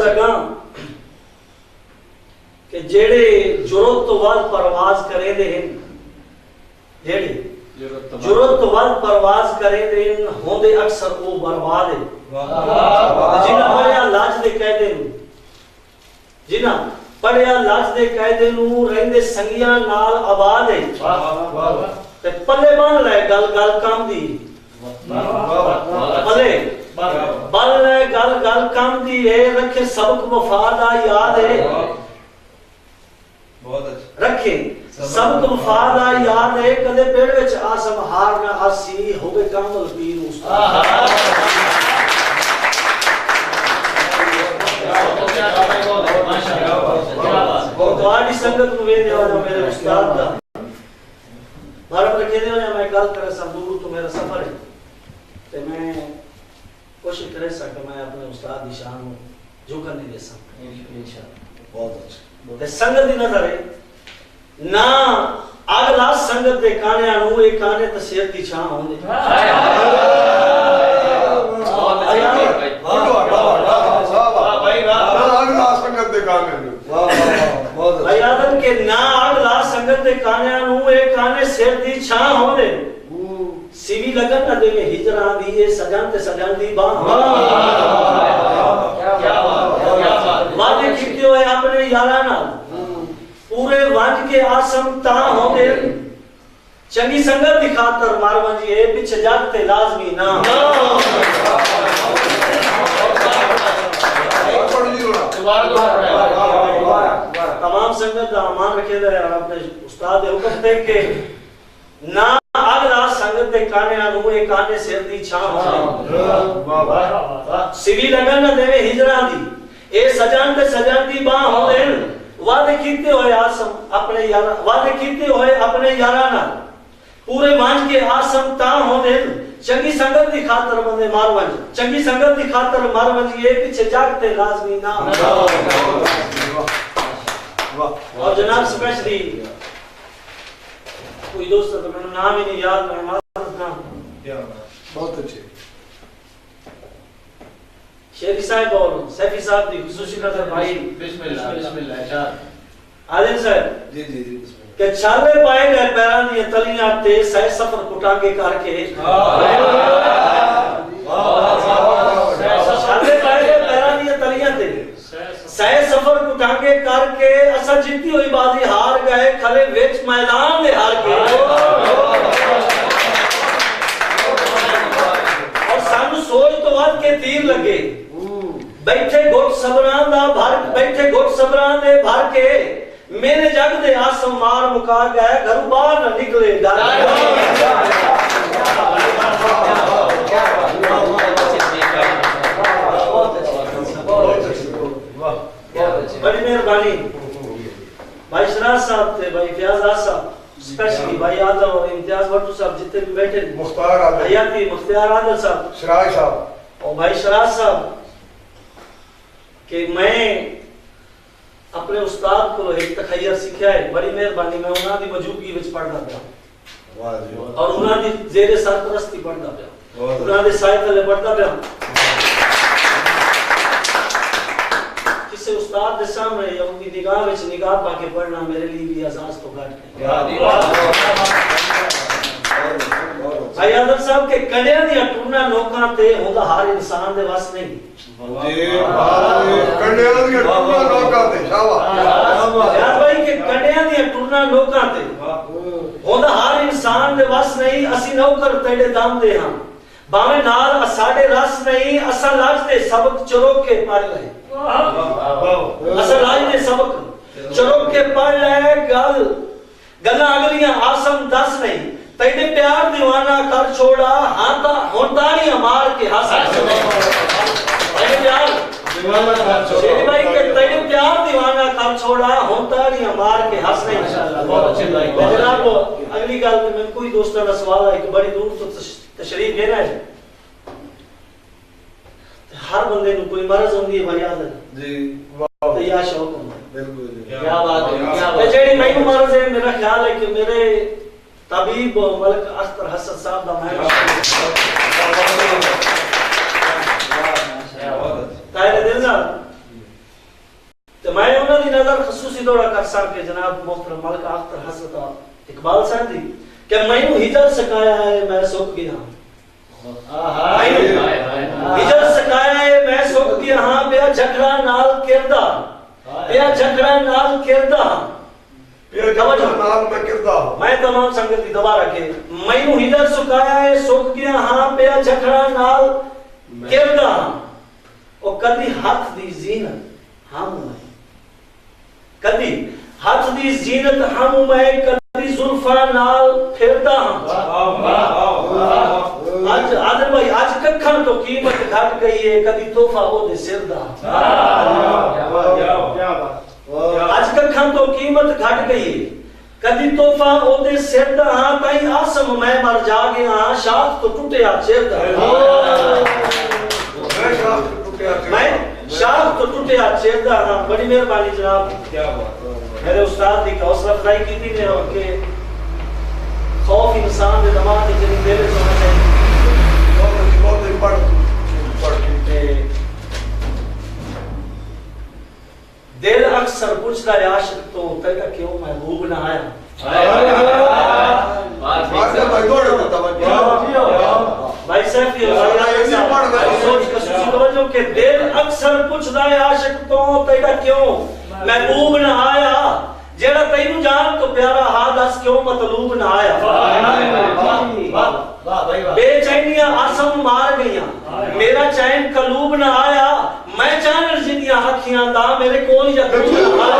लगा कि जेड़े जरूरत तो वल परवाज करे दे जेड़े जरूरत तो वल परवाज करे दे होंदे अक्सर वो बर्बाद है जिन्हां पढ़िया लाज दे कायदे नूं जिन्हां पढ़िया लाज दे कायदे नूं रहंदे संगियां नाल आबाद है ते पल्ले बन ले गल गल काम दी पल्ले बल ले गल गल काम दी है रखे सबक वफा दा याद है बहुत अच्छा रखे सबक वफा दा याद है कदे पेड़ विच आसम हार ना आसी होवे कामल पीर उस्ताद बहुत संगत में वे देवा मेरे उस्ताद दा भारत रखे दे मैं गल करे सब दूर तो मेरा सफर है ते मैं कोशिश करे सकता मैं अपने उस्ताद की शान को झुकन नहीं दे सकता इंशाल्लाह बहुत अच्छा ते संगत दी नजर है ना अगला संगत दे कान्या नु एक काने तसियत दी छां होंदे अगला संगत दे कान्या नु वाह भाई आदम के ना अगला संगत दे कान्या नु एक काने सिर दी छां होंदे सीवी लगन ना देवे हिजरा दी ये सजन ते सजन दी बाह क्या बात वादे कीते होए अपने यारा नाल पूरे वंज के आसम ता होंदे चंगी संगत दी खातर मारवा जी ए पीछे जागते लाजमी ना तमाम संगत दा मान रखे दे अपने उस्ताद दे हुक्म देख के ना अगला संगत दे काने नु एक काने सिर दी छां होंदे वाह वाह सिवी लगन ना देवे हिजरा दी ए सजन ते सजन दी बाह होंदे वादे कीते होए आसम अपने यारा वादे कीते होए अपने यारा ना पूरे मान के आसम ता होंदे चंगी संगत दी खातर बंदे मारवन चंगी संगत दी खातर मारवन ये पीछे जागते लाजमी ना वाह और जनाब स्पेशली कोई दोस्त तो मेरा नाम ही नहीं याद मैं माजरत ना बहुत अच्छे शेखी साहब और सैफी साहब दी खुसूसी नजर भाई बिस्मिल्लाह बिस्मिल्लाह इरशाद आलिम साहब जी जी जी बिस्मिल्लाह के छाले पाए गए पैरां दी तलियां ते सह सफर कुटांगे करके छाले पाए गए पैरां दी तलियां ते सह सफर कुटांगे करके असा जीती हुई बाजी हार गए खले विच मैदान दे हार के और सानू सोच तो वध के तीर लगे बैठे घुट सबरां दा भर बैठे घुट सबरां दे भर के मेरे जग दे आसम मार मुका गए घर बाहर न निकले डर बड़ी मेहरबानी भाई शराज साहब थे भाई फयाज साहब स्पेशली भाई आदम और इम्तियाज भट्टू साहब जितने भी बैठे मुख्तार आदल हयाती मुख्तार आदल साहब शराज साहब और भाई शराज साहब कि मैं अपने उस्ताद को एक तखय्यर सीखा है बड़ी मेहरबानी मैं उन्हां दी मौजूदगी विच पढ़दा पिया वाह जी और उन्हां दी जेरे सरपरस्ती पढ़दा पिया उन्हां दे साए तले पढ़दा पिया किसी उस्ताद दे सामने या उनकी निगाह विच निगाह पाके पढ़ना मेरे लिए भी एहसास तो घट है भाई आदम साहब के कड़ियां दी टूरना लोकां ते होंदा हर इंसान दे वस नहीं जी कड़ियां दी टूरना लोकां ते शाबाश यार भाई के कड़ियां दी टूरना लोकां ते होंदा हर इंसान दे वस नहीं असि नौकर तेरे दम दे हां बावे नाल साडे रस नहीं असा लाज दे सबक चरोके पढ़ ले असा लाज दे सबक चरोके पढ़ ले गल गल्लां अगलियां आसम दस नहीं तेरे प्यार दीवाना कर छोड़ा हां ता होंतानी मार के हंस तेरे प्यार दीवाना कर छोड़ा शेरी भाई के तेरे प्यार दीवाना कर छोड़ा होंतानी मार के हंस नहीं इंशाल्लाह बहुत अच्छे भाई जनाब अगली गल में कोई दोस्तों का सवाल है कि बड़ी दूर तो तशरीफ लेना है हर बंदे नु कोई मर्ज होंदी है भाई आदत जी वाह तो या शौक होंदा बिल्कुल क्या बात है क्या बात जेडी मैं मर्ज है मेरा ख्याल है कि मेरे तबीब मलक अख्तर हसन साहब दा मैं तायरे दिल नाल दी नजर खसूसी दौरा कर सक के जनाब मोहतरम मलिक अख्तर हसरत इकबाल साहब दी कि मैनू हिजर सिखाया है मैं सुख गया हिजर सिखाया है मैं सुख गया हां बेया झगड़ा नाल किरदा बेया झगड़ा नाल किरदा मैं तमाम संगत की दबा रखे मैनू हिजर सिखाया है सुख गया हां बेया झगड़ा नाल किरदा ओ कदी हाथ दी जीनत हम मैं कदी हाथ दी जीनत हम मैं कदी जुल्फा नाल फिरदा आज आदर भाई आज कखन तो कीमत घट गई है कदी तोहफा ओ दे सिर दा आज कखन तो कीमत घट गई है कदी तोहफा ओ दे सिर दा हां ताई आसम मैं मर जा गया हां शाख तो टूटिया सिर दा मैं शाख तो टूटिया सिर दा हां बड़ी मेहरबानी जनाब क्या बात मेरे उस्ताद की हौसला अफजाई की थी ने और के खौफ इंसान के दिमाग के जरिए दिल में होना चाहिए दिल अक्सर पूछता है आशिक तो तेरा क्यों महबूब ना आया भाई साहब के दिल अक्सर पूछता है आशिक तो तेरा क्यों महबूब ना आया जेड़ा तैनू जान तो प्यारा हा दस क्यों मतलूब ना आया बेचैनियां आसम मार गईयां मेरा चैन कलूब ना आया मैं चानर जिंदियां अखियां दा मेरे कोल यकूब ना आया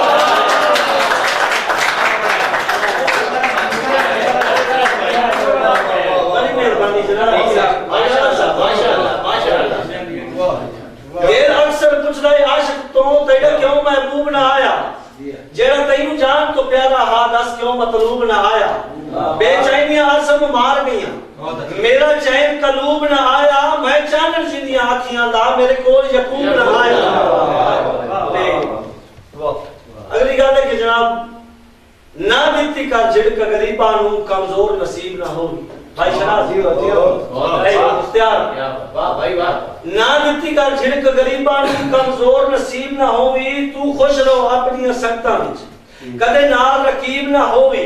बड़ी मेहरबानी जनाब माशाअल्लाह माशाअल्लाह देर अक्सर पूछदा है आशिक तो तेरा क्यों महबूब ना आया जेड़ा तैनू जान तो प्यारा हा दस क्यों मतलूब ना आया बेचैनियां आसम मार गईयां मेरा चैन कलूब ना आया मैं चानर जिंदियां अखियां दा मेरे कोल यकूब ना आया अगली गल है कि जनाब ना दित्ती का झिड़क गरीबां नू कमजोर नसीब ना होगी भाई शनाज जी वाह भाई वाह ना दित्ती का झिड़क गरीबां नू कमजोर नसीब ना होवी तू खुश रहो अपनी संगतां विच कदे नाल रकीब ना होवी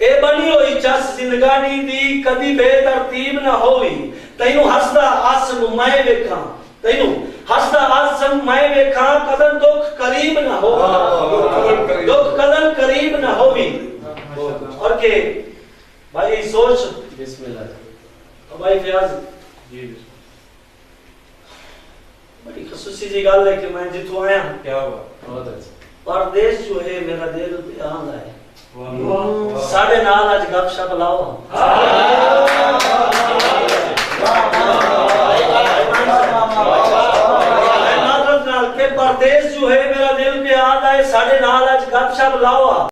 ए बनी होई चस जिंदगानी दी कदी बेतरतीब ना होवी तैनू हसदा आसम मैं वेखां तैनू हसदा आसम मैं वेखां कदन दुख करीब ना होवी दुख कदन करीब ना होवी और के भाई सोच बिस्मिल्लाह भाई फयाज जी बड़ी खसूसी जी गल है कि मैं जिथों आया क्या हुआ बहुत अच्छा परदेश जो है मेरा दिल पे आंदा है साढ़े नाल आज गपशप लाओ परदेश जो है मेरा दिल पे आंदा है साढ़े नाल आज गपशप लाओ